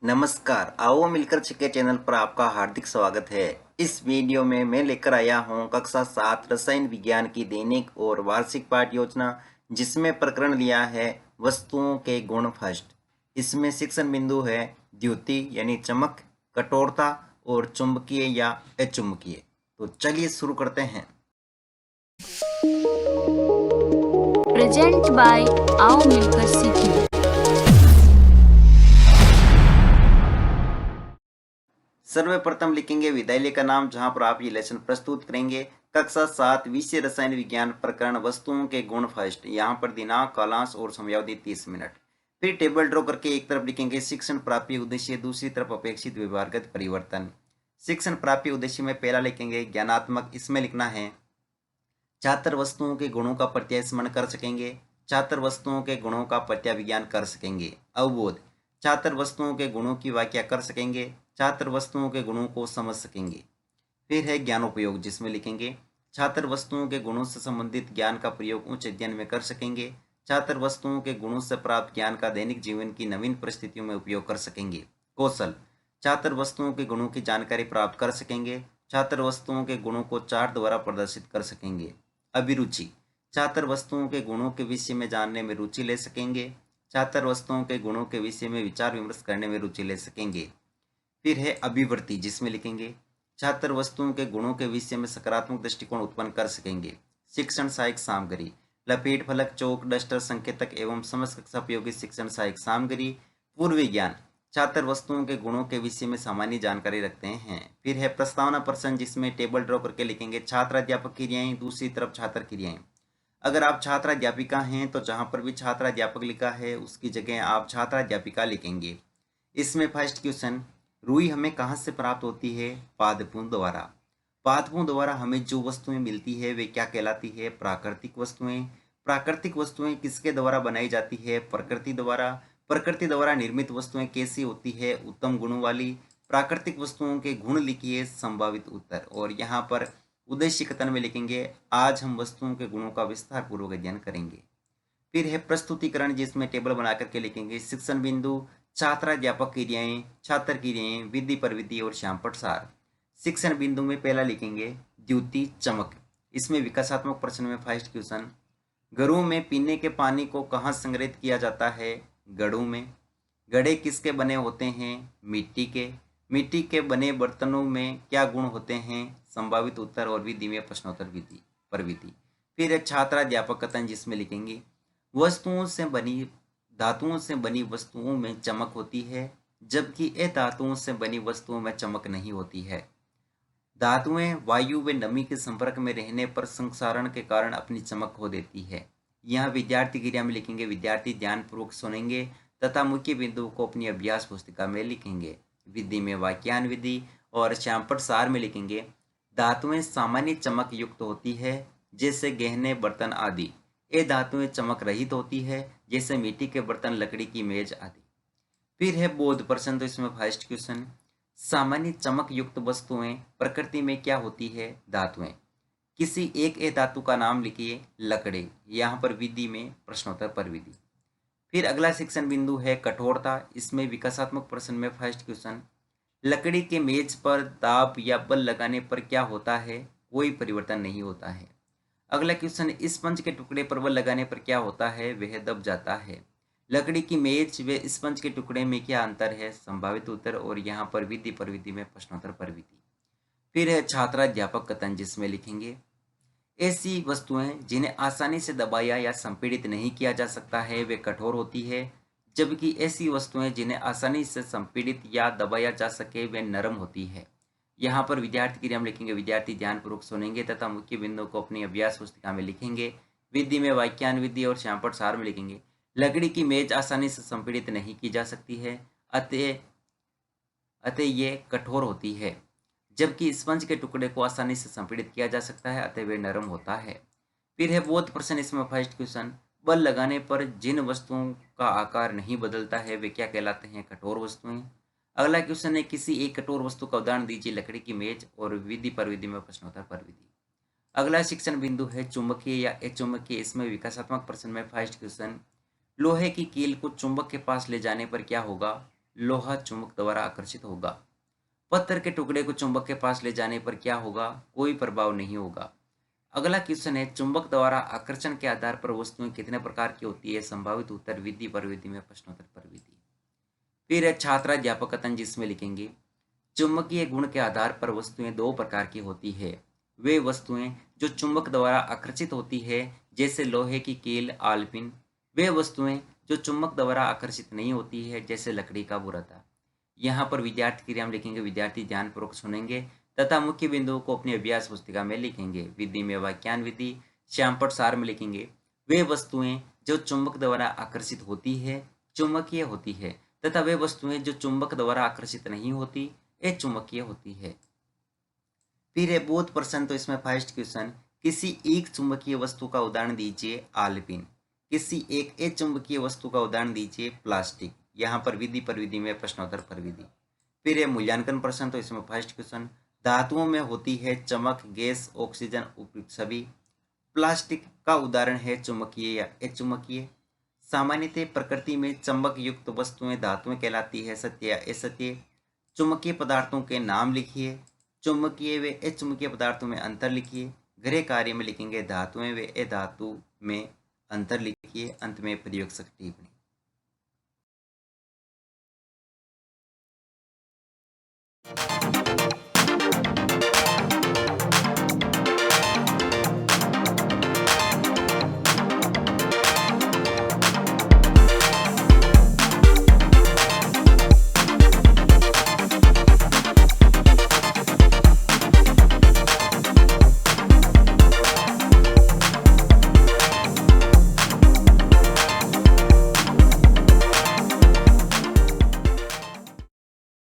नमस्कार, आओ मिलकर सीखे चैनल पर आपका हार्दिक स्वागत है। इस वीडियो में मैं लेकर आया हूं कक्षा 7 रसायन विज्ञान की दैनिक और वार्षिक पाठ योजना, जिसमें प्रकरण लिया है वस्तुओं के गुण फर्स्ट। इसमें शिक्षण बिंदु है द्युति यानी चमक, कठोरता और चुंबकीय या अचुंबकीय। तो चलिए शुरू करते हैं। प्रेजेंट बाय आओ मिलकर सीखें। सर्वप्रथम लिखेंगे विद्यालय का नाम, जहां पर आप ये लेसन प्रस्तुत करेंगे। कक्षा 7 विषय रसायन विज्ञान, प्रकरण वस्तुओं के गुण फर्स्ट। यहाँ पर दिनांक, कालांश और समयावधि 30 मिनट। फिर टेबल ड्रॉ करके एक तरफ लिखेंगे शिक्षण प्राप्ति उद्देश्य, दूसरी तरफ अपेक्षित व्यवहारगत परिवर्तन। शिक्षण प्राप्ति उद्देश्य में पहला लिखेंगे ज्ञानात्मक। इसमें लिखना है छात्र वस्तुओं के गुणों का प्रत्यय स्मरण कर सकेंगे, छात्र वस्तुओं के गुणों का प्रत्याविज्ञान कर सकेंगे। अवबोध, छात्र वस्तुओं के गुणों की व्याख्या कर सकेंगे, छात्र वस्तुओं के गुणों को समझ सकेंगे। फिर है ज्ञानोपयोग, जिसमें लिखेंगे छात्र वस्तुओं के गुणों से संबंधित ज्ञान का प्रयोग उच्च अध्ययन में कर सकेंगे, छात्र वस्तुओं के गुणों से प्राप्त ज्ञान का दैनिक जीवन की नवीन परिस्थितियों में उपयोग कर सकेंगे। कौशल, छात्र वस्तुओं के गुणों की जानकारी प्राप्त कर सकेंगे, छात्र वस्तुओं के गुणों को चार्ट द्वारा प्रदर्शित कर सकेंगे। अभिरुचि, छात्र वस्तुओं के गुणों के विषय में जानने में रुचि ले सकेंगे, छात्र वस्तुओं के गुणों के विषय में विचार विमर्श करने में रुचि ले सकेंगे। फिर है अभिवृत्ति, जिसमें लिखेंगे छात्र वस्तुओं के गुणों के विषय में सकारात्मक दृष्टिकोण उत्पन्न कर सकेंगे। शिक्षण सहायक सामग्री, लपेट फलक, चौक, डस्टर, संकेतक एवं समस्त कक्षा उपयोगी शिक्षण सहायक सामग्री। पूर्व ज्ञान, छात्र वस्तुओं के गुणों के विषय में सामान्य जानकारी रखते हैं। फिर है प्रस्तावना प्रश्न, जिसमें टेबल ड्रॉ करके लिखेंगे छात्र अध्यापक क्रियाएं, दूसरी तरफ छात्र क्रियाएं। अगर आप छात्र अध्यापिका हैं तो जहां पर भी छात्र अध्यापक लिखा है उसकी जगह आप छात्र अध्यापिका लिखेंगे। इसमें फर्स्ट क्वेश्चन, रुई हमें कहाँ से प्राप्त होती है? पादपों द्वारा। पादपों द्वारा हमें जो वस्तुएं मिलती है वे क्या कहलाती है? प्राकृतिक वस्तुएं। प्राकृतिक वस्तुएं किसके द्वारा बनाई जाती है? प्रकृति द्वारा। प्रकृति द्वारा निर्मित वस्तुएं कैसी होती है? उत्तम गुणों वाली। प्राकृतिक वस्तुओं के गुण लिखिए, संभावित उत्तर। और यहाँ पर उद्देश्य कथन में लिखेंगे आज हम वस्तुओं के गुणों का विस्तार पूर्वक अध्ययन करेंगे। फिर है प्रस्तुतिकरण, जिसमें टेबल बना करके लिखेंगे शिक्षण बिंदु, छात्राध्यापक क्रियाएं, छात्र क्रियाएं, विधि प्रविधि और श्यामपट सार। शिक्षण बिंदु में पहला लिखेंगे द्युति चमक। इसमें विकासात्मक प्रश्न में फर्स्ट क्वेश्चन, घरों में पीने के पानी को कहाँ संग्रहित किया जाता है? घड़ों में। घड़े किसके बने होते हैं? मिट्टी के। मिट्टी के बने बर्तनों में क्या गुण होते हैं? संभावित उत्तर। और विधि में प्रश्नोत्तर विधि प्रविधि। फिर है छात्राध्यापक कथन, जिसमें लिखेंगे वस्तुओं से बनी धातुओं से बनी वस्तुओं में चमक होती है, जबकि अधातुओं से बनी वस्तुओं में चमक नहीं होती है। धातुएं वायु व नमी के संपर्क में रहने पर संक्षारण के कारण अपनी चमक खो देती है। यहाँ विद्यार्थी क्रिया में लिखेंगे विद्यार्थी ध्यानपूर्वक सुनेंगे तथा मुख्य बिंदुओं को अपनी अभ्यास पुस्तिका में लिखेंगे। विधि में वाक्यान विधि और श्यामपट सार में लिखेंगे धातुएं सामान्य चमक युक्त होती है, जैसे गहने बर्तन आदि। ये धातुएं चमक रहित होती है, जैसे मिट्टी के बर्तन, लकड़ी की मेज आदि। फिर है बोध प्रश्न, तो इसमें फर्स्ट क्वेश्चन, सामान्य चमक युक्त वस्तुएं प्रकृति में क्या होती है? धातुएं। किसी एक धातु का नाम लिखिए। लकड़ी। यहाँ पर विधि में प्रश्नोत्तर पर विधि। फिर अगला शिक्षण बिंदु है कठोरता। इसमें विकासात्मक प्रश्न में फर्स्ट क्वेश्चन, लकड़ी के मेज पर दाब या बल लगाने पर क्या होता है? कोई परिवर्तन नहीं होता है। अगला क्वेश्चन, स्पंज के टुकड़े पर बल लगाने पर क्या होता है? वह दब जाता है। लकड़ी की मेज व स्पंज के टुकड़े में क्या अंतर है? संभावित उत्तर। और यहाँ पर विधि प्रविधि में प्रश्नोत्तर पर विधि। फिर है छात्राध्यापक कथन, जिसमें लिखेंगे ऐसी वस्तुएं जिन्हें आसानी से दबाया या संपीड़ित नहीं किया जा सकता है वे कठोर होती है, जबकि ऐसी वस्तुएं जिन्हें आसानी से संपीड़ित या दबाया जा सके वे नरम होती है। यहाँ पर विद्यार्थी क्रिया में लिखेंगे विद्यार्थी ध्यानपूर्वक सुनेंगे तथा मुख्य बिंदुओं को अपनी अभ्यास पुस्तिका में लिखेंगे। विधि में वाक्यान विधि और श्यामपट सार में लिखेंगे लकड़ी की मेज आसानी से संपीड़ित नहीं की जा सकती है, अतः अतः ये कठोर होती है, जबकि स्पंज के टुकड़े को आसानी से संपीड़ित किया जा सकता है, अतः वे नरम होता है। फिर है बोध प्रश्न। इसमें फर्स्ट क्वेश्चन, बल लगाने पर जिन वस्तुओं का आकार नहीं बदलता है वे क्या कहलाते हैं? कठोर वस्तुएं। अगला क्वेश्चन है किसी एक कठोर वस्तु का उदाहरण दीजिए। लकड़ी की मेज। और विधि पर विधि में प्रश्नोत्तर पर विधि। अगला शिक्षण बिंदु है चुंबकीय या अचुंबकीय। इसमें विकासात्मक प्रश्न में फर्स्ट क्वेश्चन, लोहे की कील को चुंबक के पास ले जाने पर क्या होगा? लोहा चुंबक द्वारा आकर्षित होगा। पत्थर के टुकड़े को चुंबक के पास ले जाने पर क्या होगा? कोई प्रभाव नहीं होगा। अगला क्वेश्चन है, चुंबक द्वारा आकर्षण के आधार पर वस्तुएं कितने प्रकार की होती है? संभावित उत्तर विधि परिविधि में प्रश्नोत्तर परिविधि। फिर है छात्राध्यापक कथन, जिसमें लिखेंगे चुंबकीय गुण के आधार पर वस्तुएं दो प्रकार की होती है। वे वस्तुएं जो चुंबक द्वारा आकर्षित होती है, जैसे लोहे की कील आलपिन। वे वस्तुएं जो चुंबक द्वारा आकर्षित नहीं होती है, जैसे लकड़ी का बुरादा। यहाँ पर विद्यार्थी क्रिया में लिखेंगे, विद्यार्थी ध्यानपूर्वक सुनेंगे तथा मुख्य बिंदुओं को अपनी अभ्यास पुस्तिका में लिखेंगे। विधि में वाक्यान विधि श्यामपट सार में लिखेंगे, वे वस्तुएं जो चुंबक द्वारा आकर्षित होती है चुंबकीय होती है, तथा वे वस्तुएं जो चुंबक द्वारा आकर्षित नहीं होती अचुंबकीय होती है। फिर है बोध प्रश्न, तो इसमें फर्स्ट क्वेश्चन, किसी एक चुंबकीय वस्तु का उदाहरण दीजिए आलपिन। किसी एक अचुंबकीय वस्तु का उदाहरण दीजिए प्लास्टिक। यहाँ पर विधि पर विधि में प्रश्नोत्तर पर विधि। फिर है मूल्यांकन प्रश्न, तो इसमें फर्स्ट क्वेश्चन, धातुओं में होती है चमक, गैस, ऑक्सीजन उपयुक्त सभी। प्लास्टिक का उदाहरण है चुंबकीय या अचुंबकीय। सामान्यतः प्रकृति में चंबक युक्त वस्तुएं धातुएं कहलाती है, सत्य या असत्य। चुंबकीय पदार्थों के नाम लिखिए। चुंबकीय व अचुंबकीय पदार्थों में अंतर लिखिए। गृह कार्य में लिखेंगे धातुएं व अधातु में अंतर लिखिए। अंत में प्रयोग शक्ति टिप्पणी।